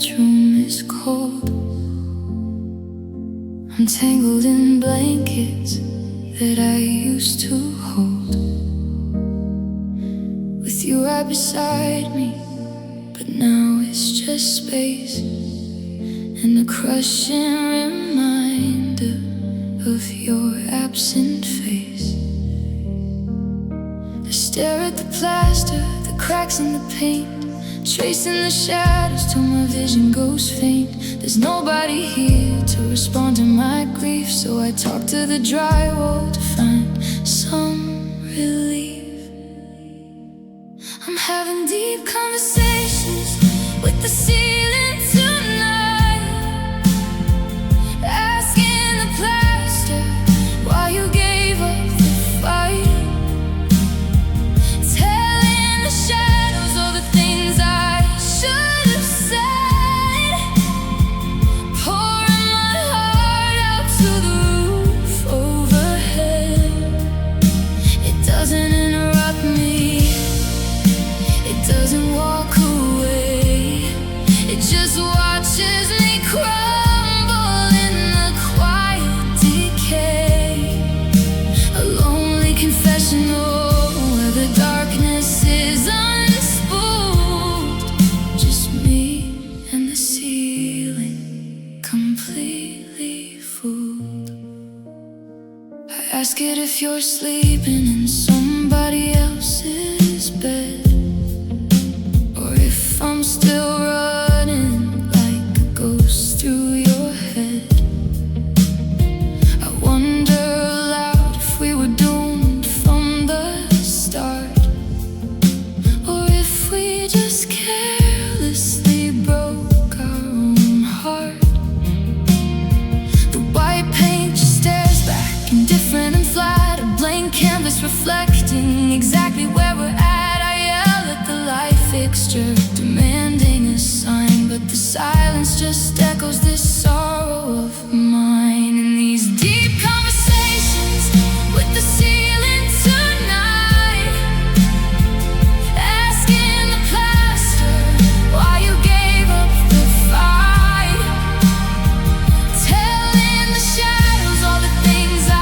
bedroom is cold. I'm tangled in blankets that I used to hold. With you right beside me, but now it's just space and a crushing reminder of your absent face. I stare at the plaster, the cracks in the paint, tracing the shadows till my vision goes faint. There's nobody here to respond to my grief, so I talk to the drywall to find some relief. I'm having deep conversations with the ceiling tonight, asking the plaster why you gave up the fight, telling the shadows all the things I should have said, pouring my heart out to the roof overhead. It doesn't interrupt me, it doesn't walk away, it just watches me crumble in the quiet decay. A lonely confessional where the darkness is unspooled. Just me and the ceiling, completely fooled. I ask it if you're sleeping in somebody else's bed, or if I'm still running like a ghost through your head. I wonder aloud if we were doomed from the start, or if we just carelessly broke our own heart. The white paint just stares back, indifferent and flat, a blank canvas reflecting exactly where we're at. I yell at the light fixture, demanding a sign, but the silence just echoes this sorrow of mine. In these deep conversations with the ceiling tonight, asking the plaster why you gave up the fight, telling the shadows all the things I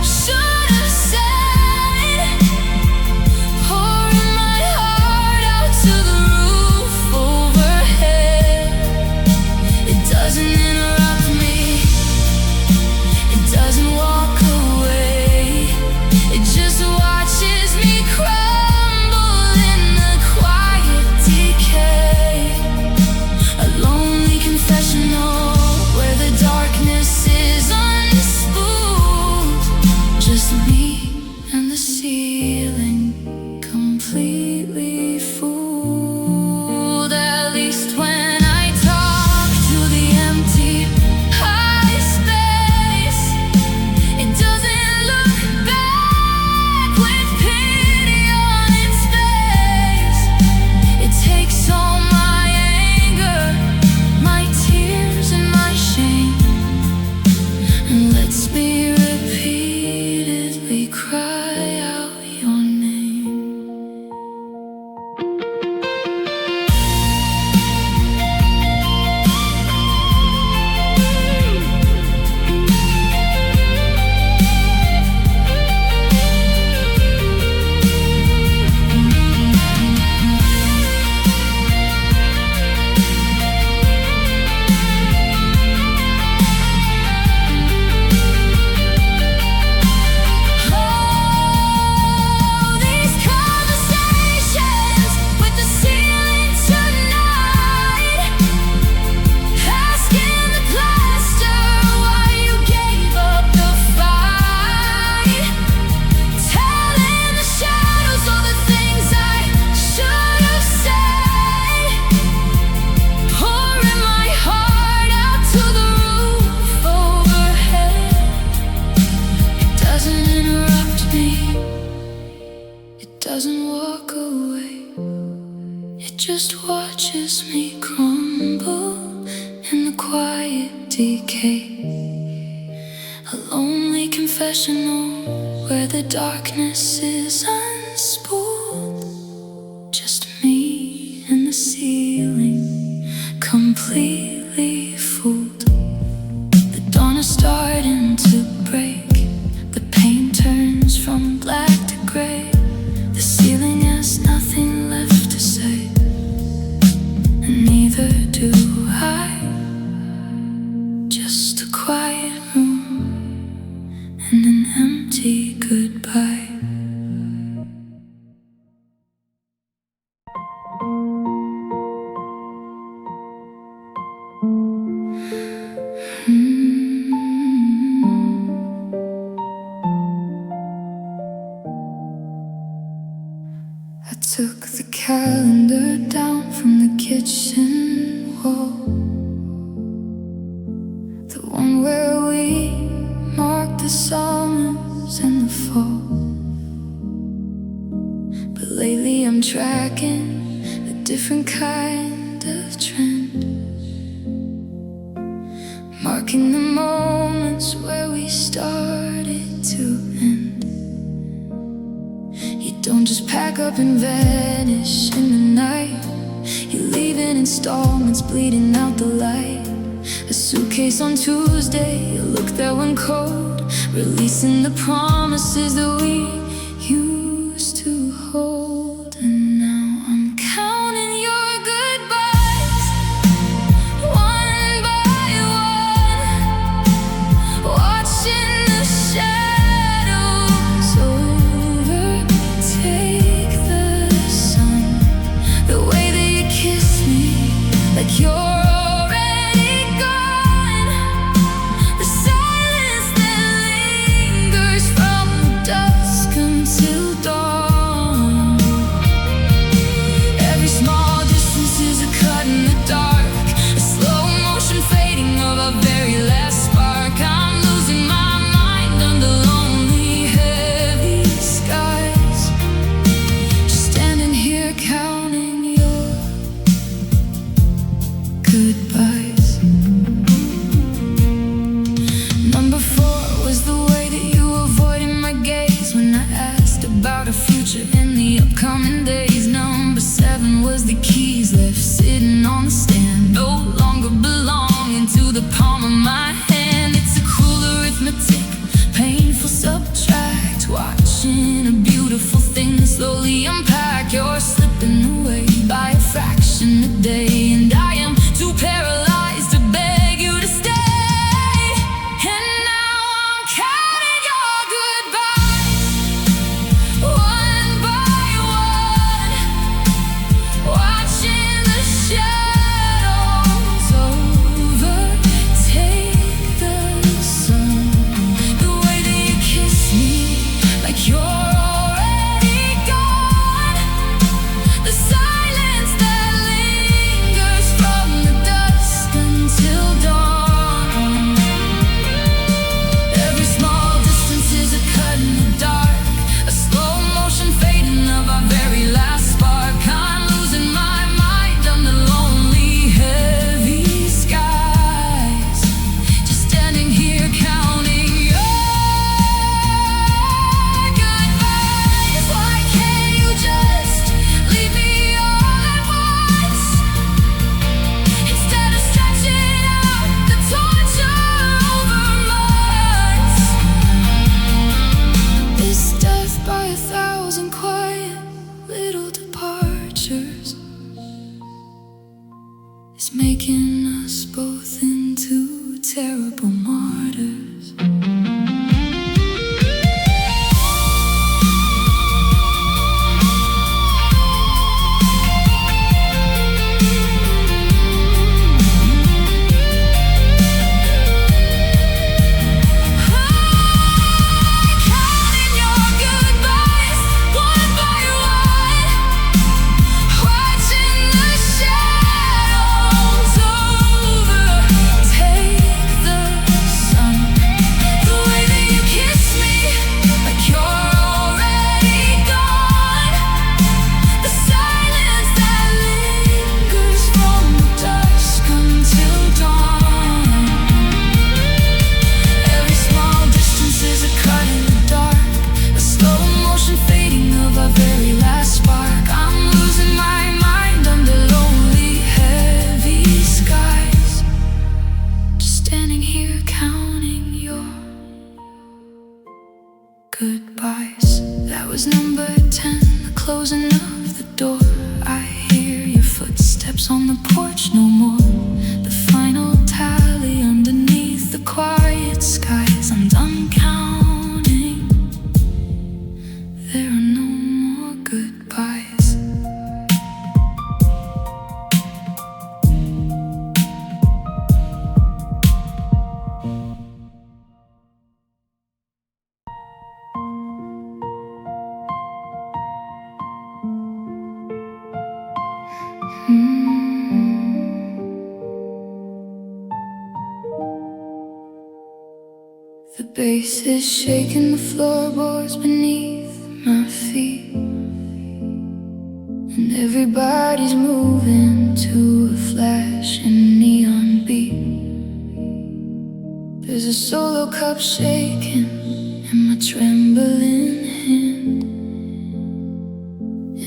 should have said, pouring my heart out to the roof overhead. It doesn't interrupt me, it doesn't walk away, it just watches me crumble in the quiet decay. A lonely confessional where the darkness is unspooled. Just me and the ceiling, completely fooled. At least when I talk to the empty high space, it doesn't look back with pity on its face. It takes all my anger, my tears and my shame, and lets me repeatedly cry out your name. Oh, these conversations with the ceiling tonight, asking the plaster why you gave up the fight, telling the shadows all the things I should have said, pouring my heart out to the roof overhead. It doesn't interrupt me, it doesn't walk away, it just watches me crumble in the quiet decay. A lonely confessional where the darkness is unspooled. Just me and the ceiling, come completely fooled. The dawn is starting to break. The paint turns from black to gray. The ceiling has nothing left to say, and neither do I. Just a quiet room and an empty goodbye. I took the calendar down from the kitchen wall, the one where we marked the summers and the fall. But lately I'm tracking a different kind of trend, marking the moments where we started to end. You don't just pack up and vanish in the night. You leave in installments, bleeding out the light. A suitcase on Tuesday, a look that went cold, releasing the promises that we used to hold. And now I'm counting your goodbyes, one by one, watching the shadows overtake the sun. The way that you kiss me, like you're goodbyes. Number 4 was the way that you avoided my gaze when I asked about a future in the upcoming days. Number 7 was the keys left sitting on the stand, no longer belonging to the palm of my hand. It's a cruel arithmetic, painful subtract, watching a beautiful thing slowly unpack. You're slipping away by a fraction a day, and I am too paralyzed to beg you to stay. And now I'm counting your goodbyes, one by one, watching the shadows overtake the sun. The way that you kiss me, like you're already gone. The silence that lingers from the dusk until dawn. Every small distance is a cut in the dark, a slow motion fading of our very last spark. I'm losing my mind under lonely, heavy skies, just standing here counting your goodbyes. Why can't you just leave me all at once, instead of stretching out the torture over months? This death by 1,000 quiet little departures is making us both into terrible martyrs. Counting your goodbyes, one by one, watching the shadows overtake the sun. torch no more. The final tally underneath the quiet skies. I'm done counting. There are no more goodbyes. The bass is shaking the floorboards beneath my feet, and everybody's moving to a flashing neon beat. There's a solo cup shaking in my trembling hand,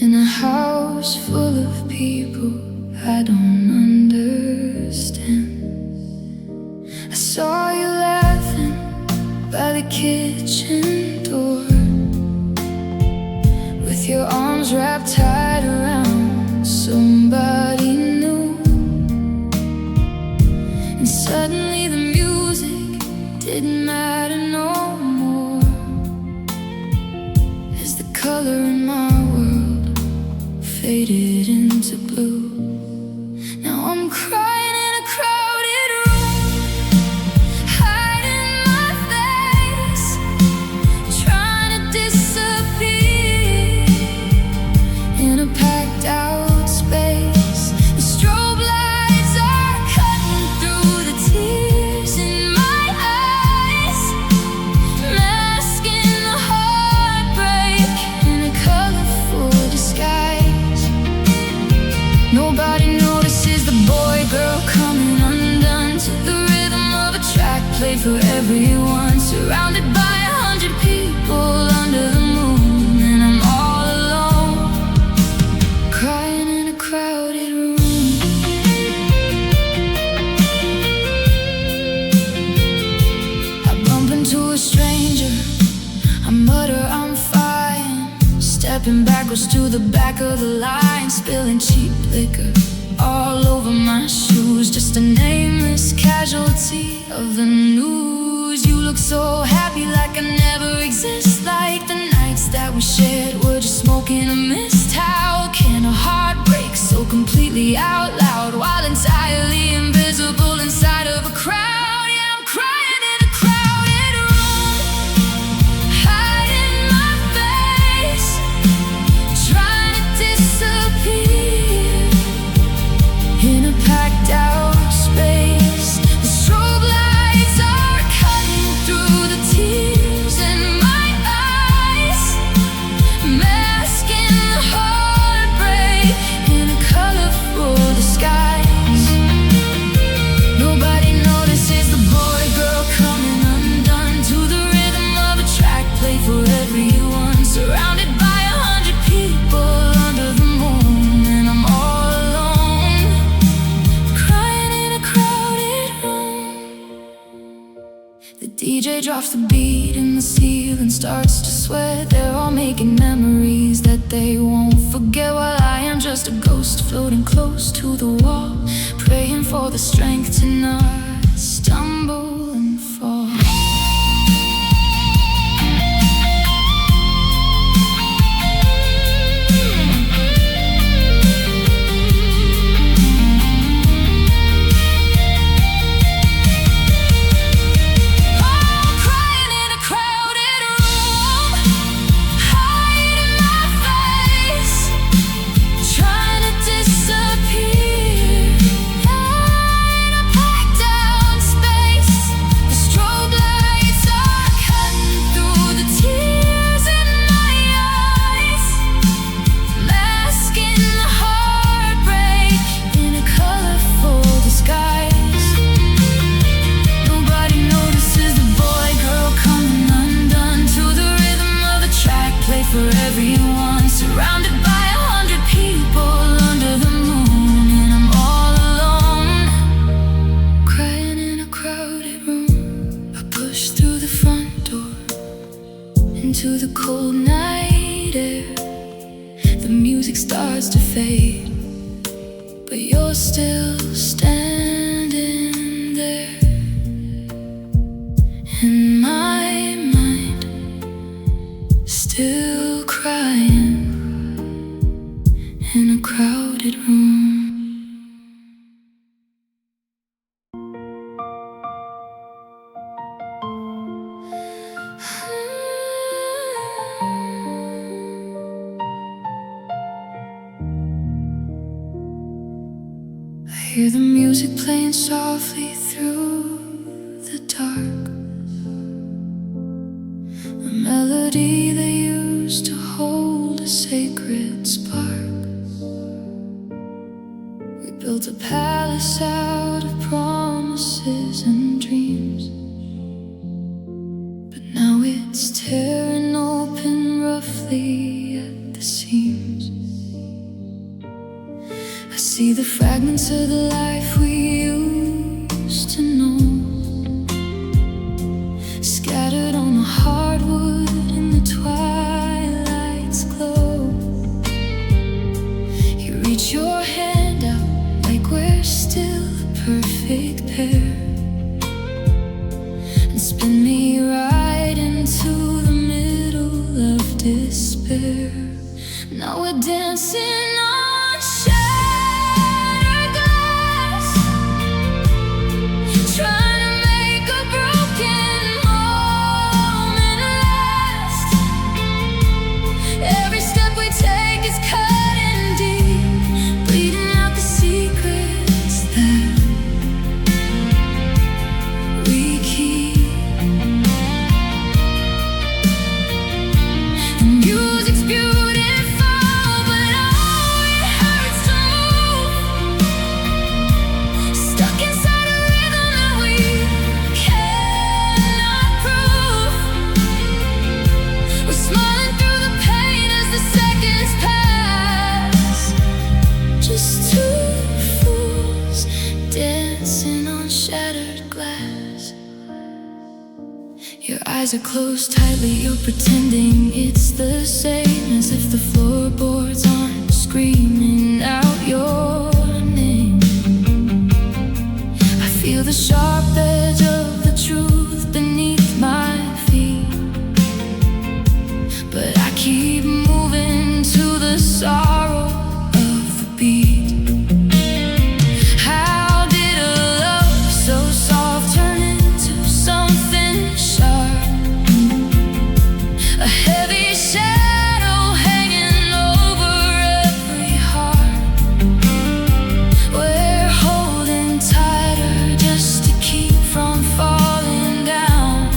in a house full of people I don't understand. I saw you laughing by the kitchen door, with your arms wrapped tight around somebody new. And suddenly the music didn't matter no more, as the color in my world faded into blue. Now I'm crying in a crowded room, hiding my face, trying to disappear in a packed out space. The strobe lights are cutting through the tears in my eyes, masking the heartbreak in a colorful disguise. Nobody notices the boy girl coming undone to the rhythm of a track played for everyone, surrounded by 100 people under the moon. And I'm all alone, crying in a crowded room. I bump into a stranger, I mutter I'm fine, stepping backwards to the back of the line, spilling cheap liquor all over my shoes, just a nameless casualty of the news. You look so happy, like I never exist, like the nights that we shared were just smoke in a mist. How can a heart break so completely out loud while entirely invisible inside of a crowd? Yeah, I'm crying in a crowded room, hiding my face, trying to disappear in a packed out space. The strobe lights are cutting through the tears in my eyes, masking the heartbreak in a colorful disguise. Nobody notices the boy girl coming undone to the rhythm of a track played for everyone, surrounded by 100 people under the moon. And I'm all alone, crying in a crowded room. The DJ drops the beat and the ceiling starts to sweat. They're all making memories that they won't forget, while I am just a ghost floating close to the wall, praying for the strength to not stumble and fall. Crying in a crowded room, hiding my face, trying to disappear in a packed out space. The strobe still standing there in my mind, still crying in a crowded room. I hear the music playing softly through the dark, a melody they used to hold a sacred spark. We built a palace out of promises and dreams, but now it's tearing open roughly at the seams. I see the fragments of the life we used to know, scattered on the hardwood in the twilight's glow. You reach your hand out like we're still a perfect pair, and spin me right into the middle of despair. Now we're dancing on shattered glass, trying to make a broken moment last. Every step we take is cutting deep, bleeding out the secrets that we keep. The music's beautiful, but oh, it hurts to move. Stuck inside a rhythm that we cannot prove. We're smiling through the pain as the seconds pass, just two fools dancing on shattered glass. Your eyes are closed tightly, you're pretending it's the same, as if the floorboards aren't screaming out your name. I feel the sharp edge of the truth beneath my feet, but I keep moving to the sorrow of the beat. How did a love so soft turn into something sharp? A heavy shadow hanging over every heart. We're holding tighter just to keep from falling down,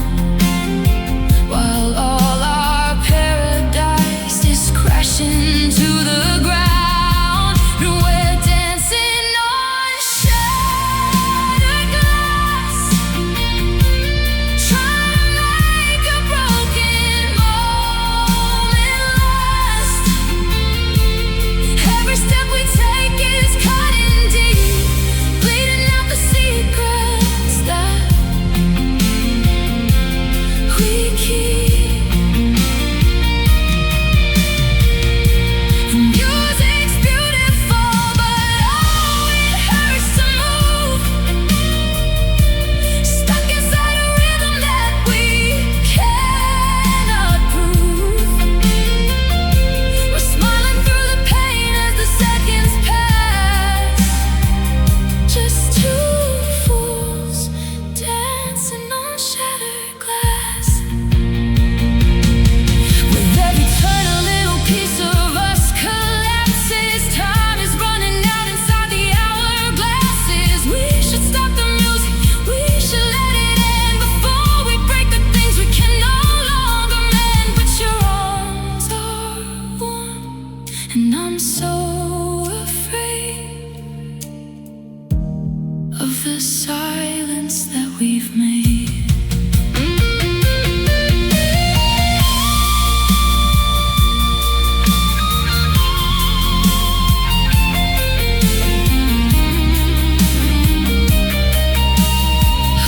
while all our paradise is crashing to the ground. And we're dancing on shattered glass, trying to make a broken moment last. Every step we take is cutting deep, bleeding out the secrets that we keep. The music's beautiful, but oh, it hurts to move. Stuck inside a rhythm that we cannot prove. We're smiling through the pain as the seconds pass, just two fools dancing on shattered glass. With every turn, a little piece of us collapses. Time is running out inside the hourglasses. We should stop the music, we should let it end before we break the things we can no longer mend. But your arms are warm, and I'm so afraid of the silence that we've made.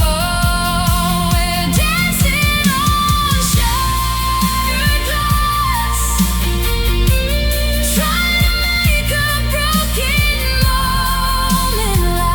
Oh, we're dancing on shattered glass, trying to make a broken moment last.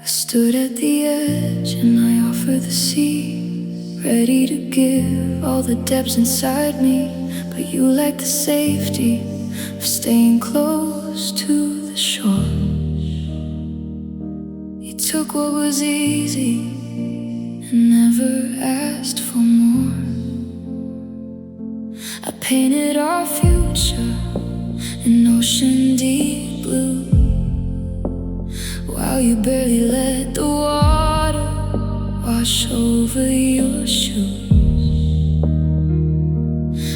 Stood at the edge and I offered the sea, ready to give all the depths inside me. But you lacked the safety of staying close to the shore. You took what was easy and never asked for more. I painted our future in ocean deep blue, while you barely let the water wash over your shoes.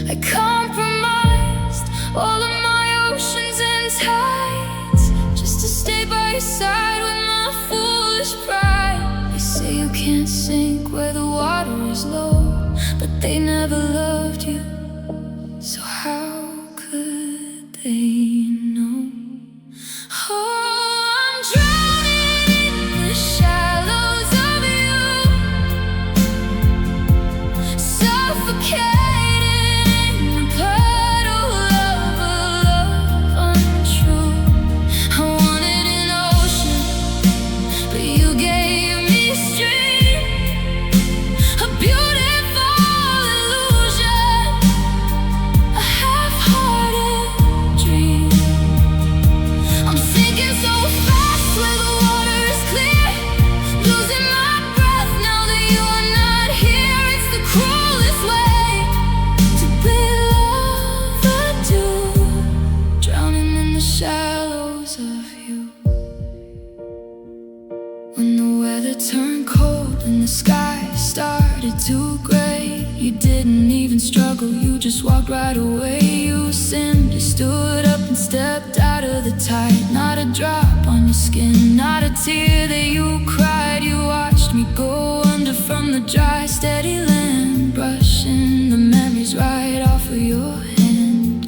I compromised all of my oceans and tides just to stay by your side with my foolish pride. They say you can't sink where the water is low, but they never loved you, so how could they know? When the weather turned cold and the sky started to gray, you didn't even struggle, you just walked right away. You simply stood up and stepped out of the tide. Not a drop on your skin, not a tear that you cried. You watched me go under from the dry, steady land, brushing the memories right off of your hand.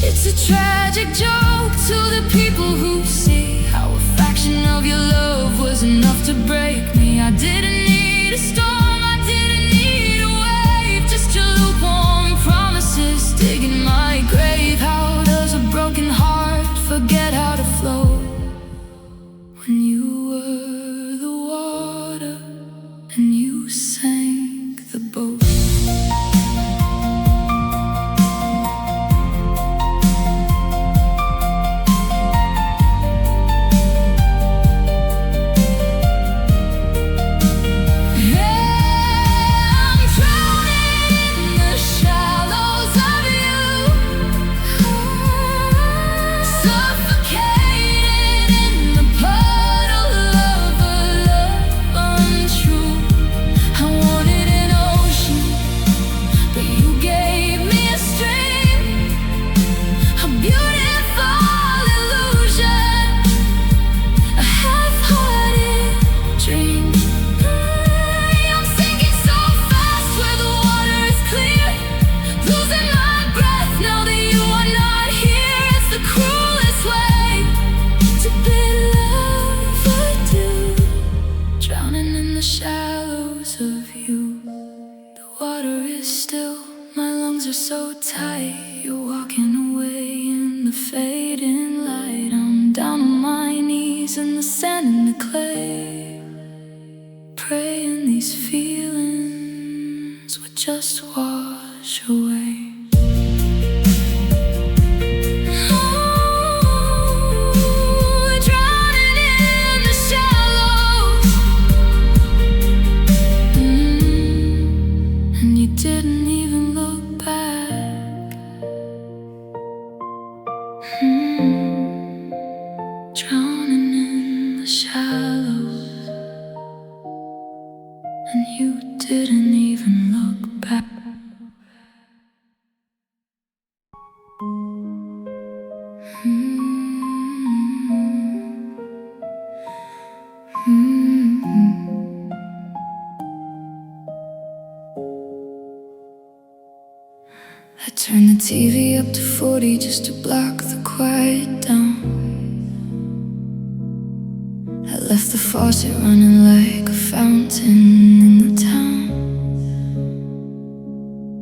It's a tragic joke to the people who see how a fraction of your love was enough to break me. I didn't need a storm, I didn't need a wave, just your lukewarm promises digging my grave. How does a broken heart forget how to flow when you were the water and you sank the boat? Are so tight, you're walking away in the fading light. I'm down on my knees in the sand and the clay, praying these feelings would just wash away. Drowning in the shallows, and you didn't even look back. I turned the TV up to 40 just to block the quiet down. I left the faucet running like a fountain in the town.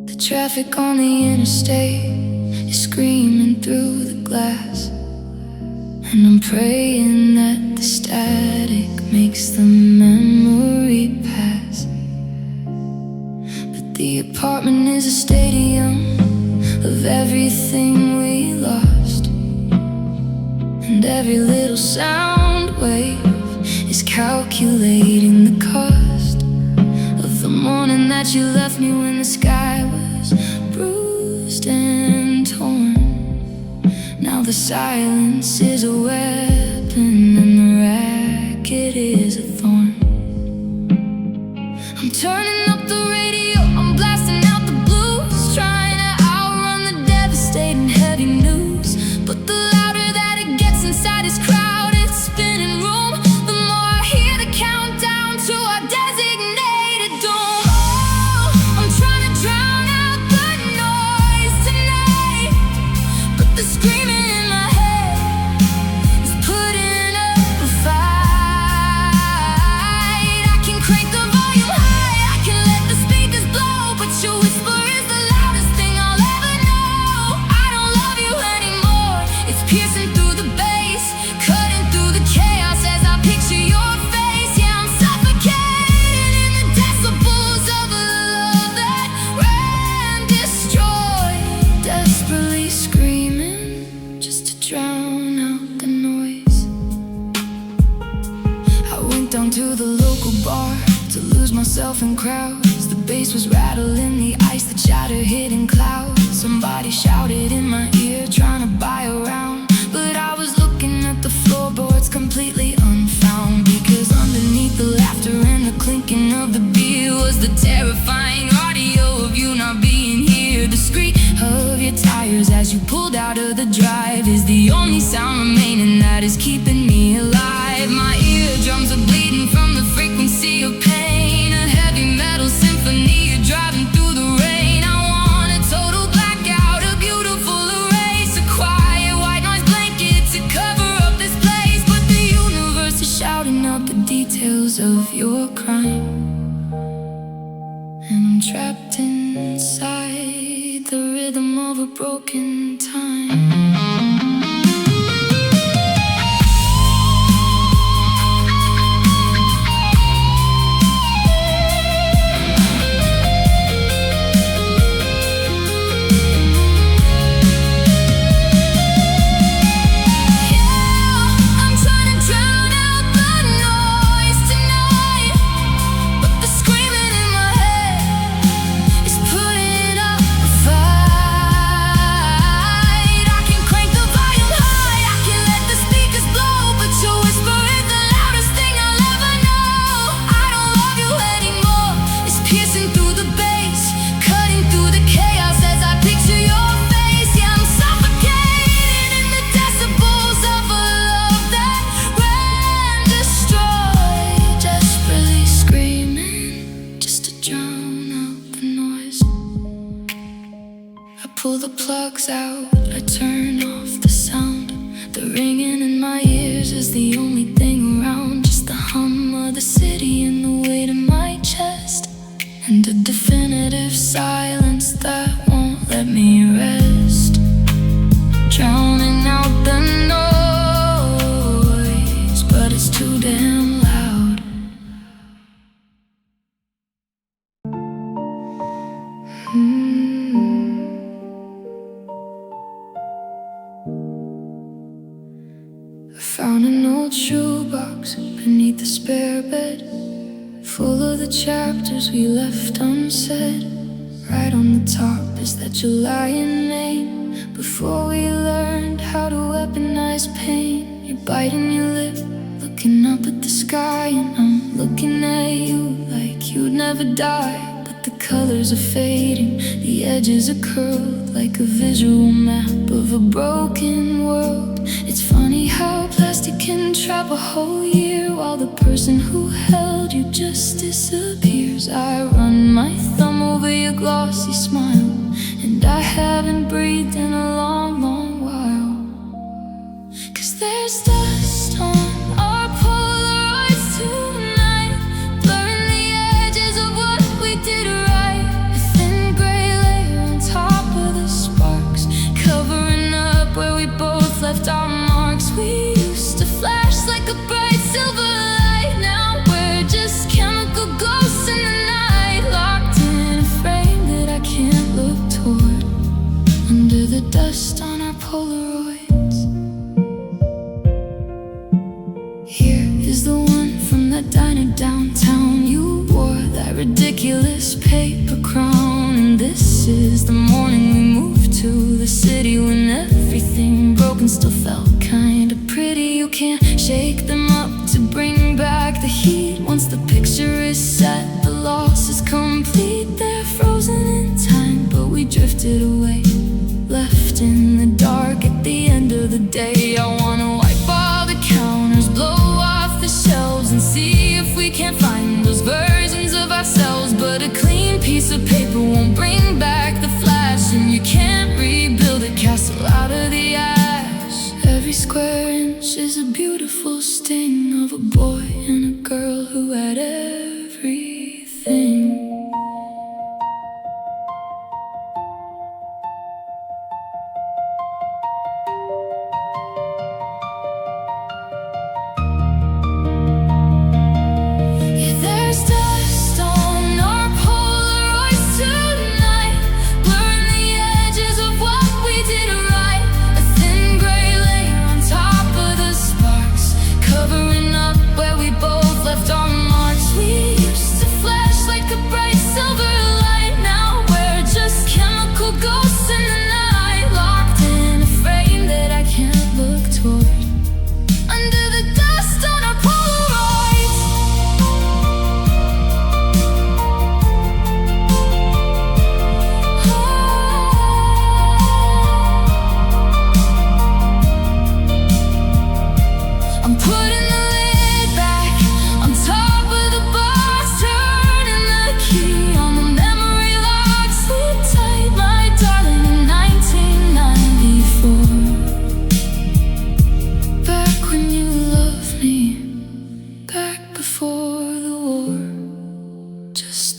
The traffic on the interstate is screaming through the glass, And I'm praying that the static makes the memory pass. But the apartment is a stadium of everything we lost, and every little sound wave is calculating the cost of the morning that you left me when the sky was bruised and torn. Now the silence is a weapon and the racket is a thorn. I'm turning up the radio, I'm blasting out the blues, trying to outrun the devastating heavy news. But the louder that it gets inside this crowded spinning room, the more I hear the countdown to our designated doom. Oh, I'm trying to drown out the noise tonight, but the screaming down to the local bar to lose myself in crowds. The bass was rattling, the ice, the chatter hitting clouds. Somebody shouted in my ear, trying to buy a round, but I was looking at the floorboards completely unfound, because underneath the laughter and the clinking of the beer was the terrifying audio of you not being here. The screech of your tires as you pulled out of the drive is the only sound remaining that is keeping me alive. My eardrums are bleeding from the frequency of pain, a heavy metal symphony, you're driving through the rain. I want a total blackout, a beautiful erase, a quiet white noise blanket to cover up this place. But the universe is shouting out the details of your crime, and I'm trapped inside the rhythm of a broken time. Pull the plugs out, I turn off the sound. The ringing in my ears is the only thing around. Just the hum of the city and the weight in my chest, and a definitive silence that won't let me rest. Drowning out the noise, but it's too damn loud. Found an old shoebox beneath the spare bed, full of the chapters we left unsaid. Right on the top is that July-in name, before we learned how to weaponize pain. You're biting your lip, looking up at the sky, and I'm looking at you like you'd never die. But the colors are fading, the edges are curled like a visual map of a broken world. It's funny how plastic can trap a whole year, while the person who held you just disappears. I run my thumb over your glossy smile, and I haven't breathed in a long, long while. 'Cause there's dust on our Polaroids tonight, blurring the edges of what we did right. A thin gray layer on top of the sparks, covering up where we both left our marks. We horses the morning we moved to the city, when everything broken still felt kinda pretty. You can't shake them up to bring back the heat. Once the picture is set, the loss is complete. They're frozen in time, but we drifted away, left in the dark at the end of the day. I wanna wipe all the counters, blow off the shelves, and see if we can't find those versions of ourselves. But a clean piece of paper won't bring back the flash, and you can't rebuild a castle out of the ash. Every square inch is a beautiful sting of a boy and a girl who had everything.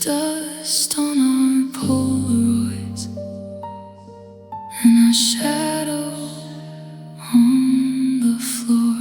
Dust on our Polaroids and our shadow on the floor.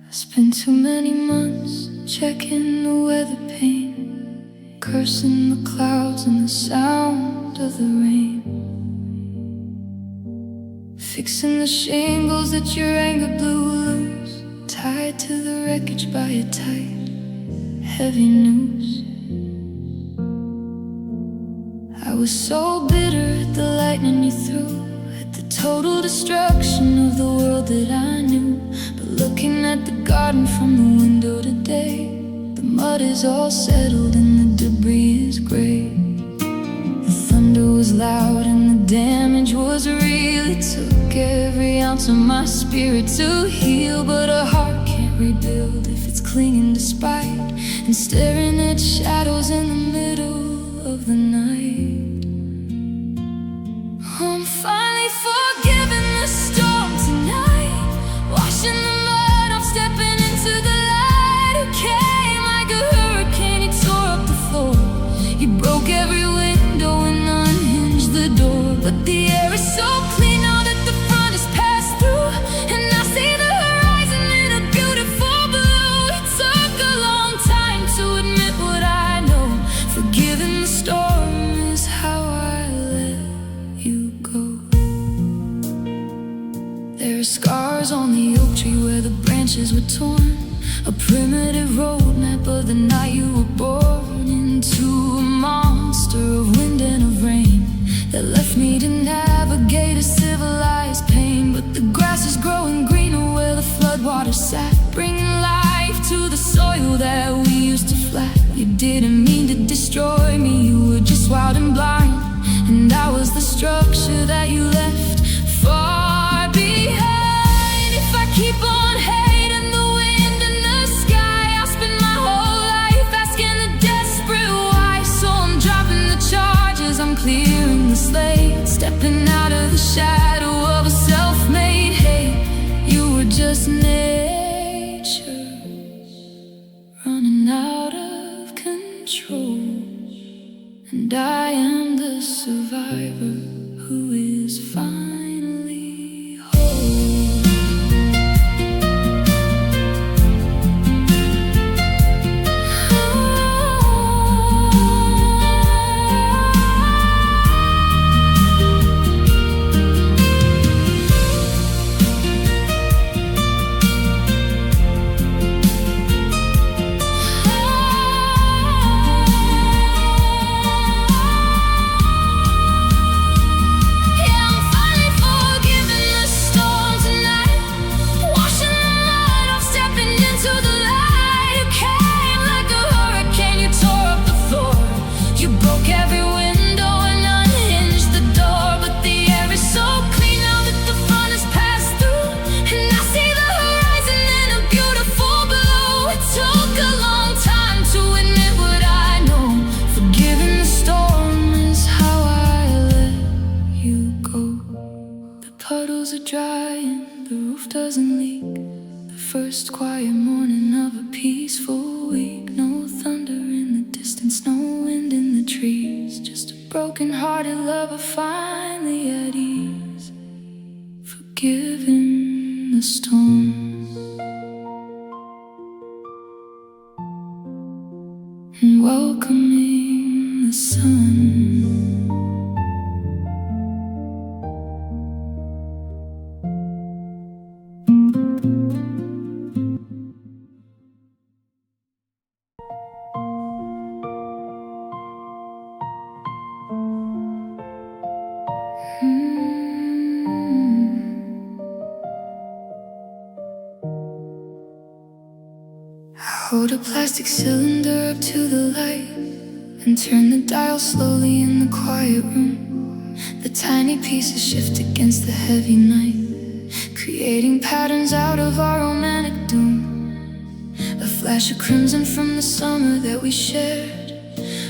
Spent too many months checking the weather pane, cursing the clouds and the sound of the rain, fixing the shingles that your anger blew loose, tied to the wreckage by a tight, heavy noose. I was so bitter at the lightning you threw, at the total destruction of the world that I knew. Looking at the garden from the window today, the mud is all settled and the debris is gray. The thunder was loud and the damage was real. It took every ounce of my spirit to heal, but a heart can't rebuild if it's clinging to spite and staring at shadows in the middle of the night. I'm finally forgiving the storm tonight, washing the stepping into the light. Who came like a hurricane, he tore up the floor. He broke every window and unhinged the door. But the air is so clean now that the front is passed through, and I see the horizon in a beautiful blue. It took a long time to admit what I know. Forgiving the storm is how I let you go. There are scars on the oak tree where the branches were torn, a primitive roadmap of the night you were born into, a monster of wind and of rain that left me to navigate a civilized pain. But the grass is growing greener where the floodwaters sat, bringing life to the soil that we used to flat. You didn't mean to destroy me, you were just wild and blind, and I was the structure that you left far behind. If I keep on hating the wind and the sky, I'll spend my whole life asking the desperate why. So I'm dropping the charges, I'm clearing the slate, stepping out of the shadow of a self-made hate. You were just nature running out of control, and I am the survivor who is finally whole. first quiet morning of a peaceful week. No thunder in the distance, no wind in the trees. Just a broken-hearted lover finally at ease, forgiving the storms and welcoming the sun. Hold a plastic cylinder up to the light and turn the dial slowly in the quiet room. The tiny pieces shift against the heavy night, creating patterns out of our romantic doom. A flash of crimson from the summer that we shared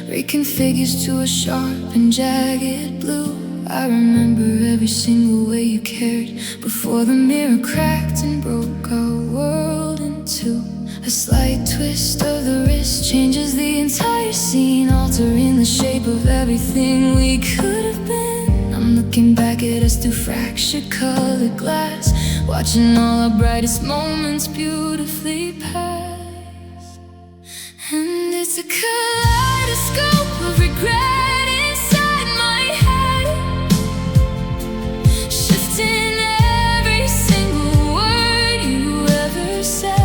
reconfigures to a sharp and jagged blue. I remember every single way you cared before the mirror cracked and broke our world in two. A slight twist of the wrist changes the entire scene, altering the shape of everything we could have been. I'm looking back at us through fractured colored glass, watching all our brightest moments beautifully pass. And it's a kaleidoscope of regret inside my head, shifting every single word you ever said.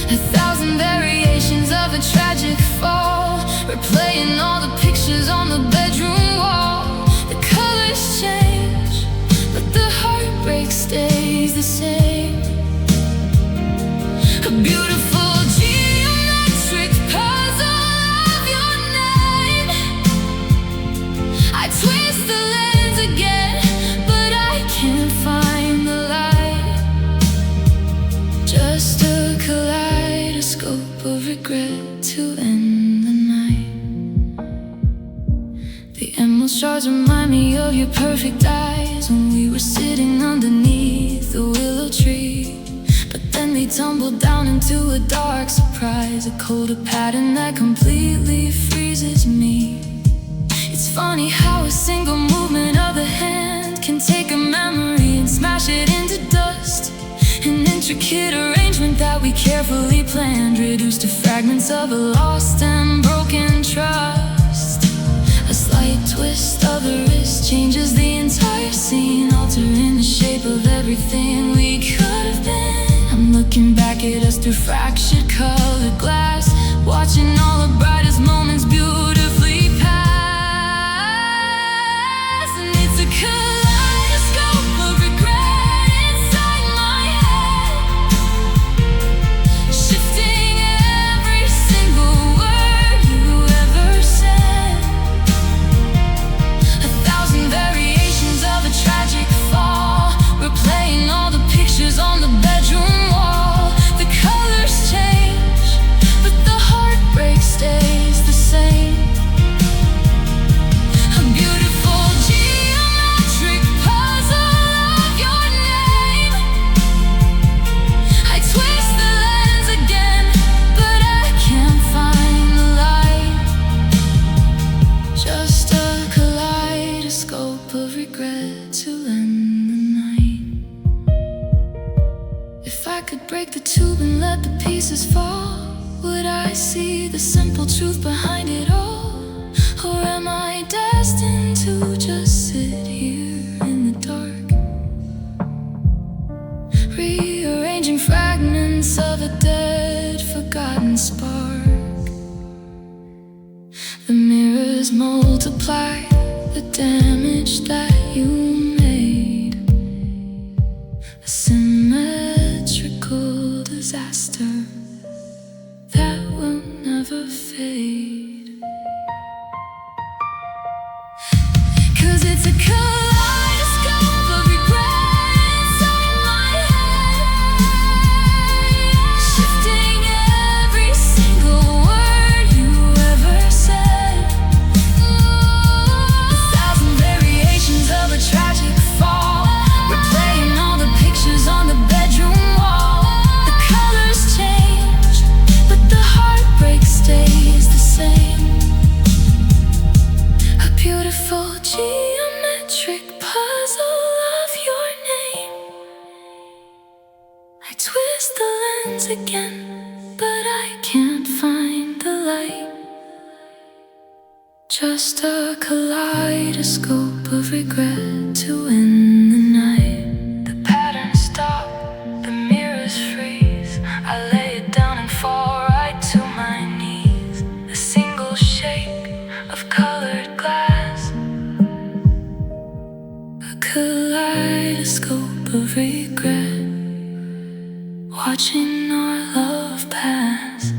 A thousand variations of a tragic fall, replaying all the pictures on the bedroom wall. The colors change, but the heartbreak stays the same. A beautiful geometric puzzle of your name. I twist the lens again, but I can't find the light. Just a kaleidoscope of regret to end the night. The emerald shards remind me of your perfect eyes when we were sitting underneath the willow tree. But then they tumbled down into a dark surprise, a colder pattern that completely freezes me. It's funny how a single movement of the hand can take a memory and smash it into dust. An intricate arrangement that we carefully planned, reduced to fragments of a lost and broken trust. A slight twist of the wrist changes the entire scene, altering the shape of everything we could have been. I'm looking back at us through fractured colored glass, watching all the brightest moments beautifully pass. And it's a kaleidoscope of regret inside my head, shifting every single word you ever said. A thousand variations of a tragic fall, replaying all the pictures on the bedroom wall. The colors change, but the heartbreak stays the same. A beautiful geometric puzzle of your name. I twist the lens again, but I can't find the light. Just a kaleidoscope of regret to end the night. If I could break the tube and let the pieces fall, would I see the simple truth behind it all? Or am I destined to just sit here in the dark, rearranging fragments of a dead, forgotten spark? The mirrors multiply the damage that you made, a symmetrical disaster that will never fade. 'Cause it's a kaleidoscope of regret inside my head, shifting every single word you ever said. A thousand variations of a tragic fall, replaying all the pictures on the bedroom close again, but I can't find the light. Just a kaleidoscope of regret to end the night. The patterns stop, the mirrors freeze. I lay it down and fall right to my knees. A single shake of colored glass, a kaleidoscope of regret, watching our love pass.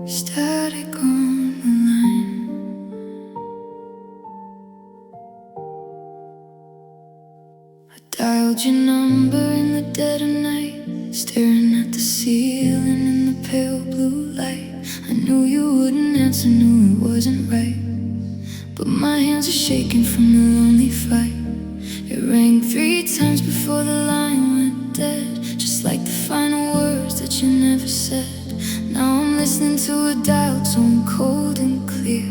Static on the line. I dialed your number in the dead of night, staring at the ceiling in the pale blue light. I knew you wouldn't answer, knew it wasn't right, but my hands are shaking from the lonely fight. It rang 3 times before the line went dead, just like the final words that you never said. Now I'm listening to a dial tone cold and clear,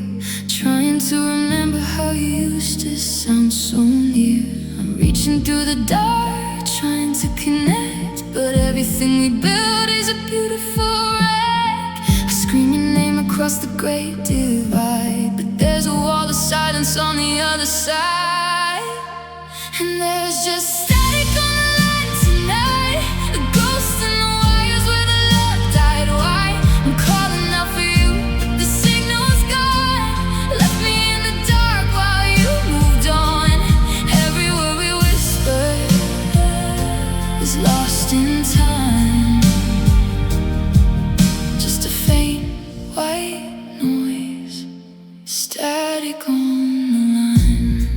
trying to remember how you used to sound so near. I'm reaching through the dark, trying to connect, but everything we built is a beautiful wreck. I scream your name across the great divide, but there's a wall of silence on the other side. And there's just static on the line tonight, a ghost in the wires where the love died white. I'm calling out for you, but the signal's gone. Left me in the dark while you moved on. Every word we whispered is lost in time, just a faint white noise, static on the line.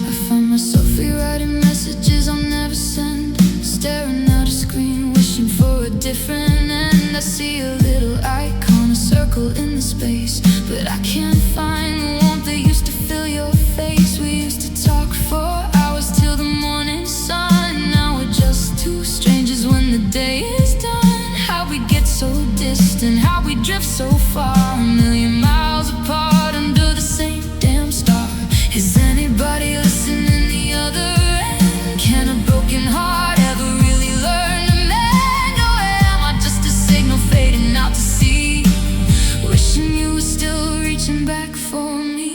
I find myself rewriting messages I'll never send, staring at a screen, wishing for a different end. I see a little icon, a circle in the space, but I can't find the warmth that used to fill your face. We used to talk for hours till the morning sun. Now we're just 2 strangers when the day is done. How we get so distant, how we drift so far, a million miles apart under the same damn star. Is anybody listening the other end? Can a broken heart ever really learn to mend? Or am I just a signal fading out to sea, wishing you were still reaching back for me?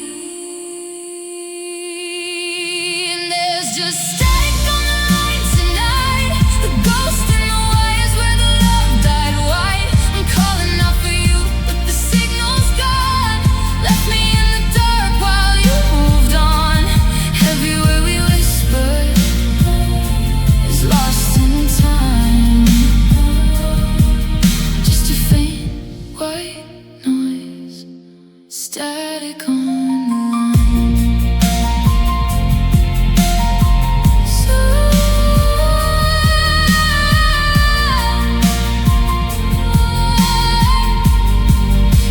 And there's just static on the line tonight, the ghost in the wires where the love died white. I'm calling out for you, but the signal's gone. Left me in the dark while you moved on. Every word we whispered is lost in time, just a faint white noise, static on the line.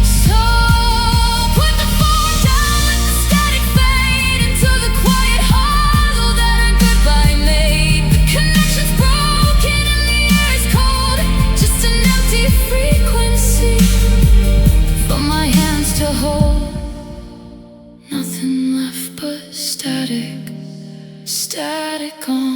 So put the phone down, let the static fade into the quiet hollow that our goodbye made. The connection's broken and the air is cold, just an empty frequency for my hands to hold. Nothing left but static, static on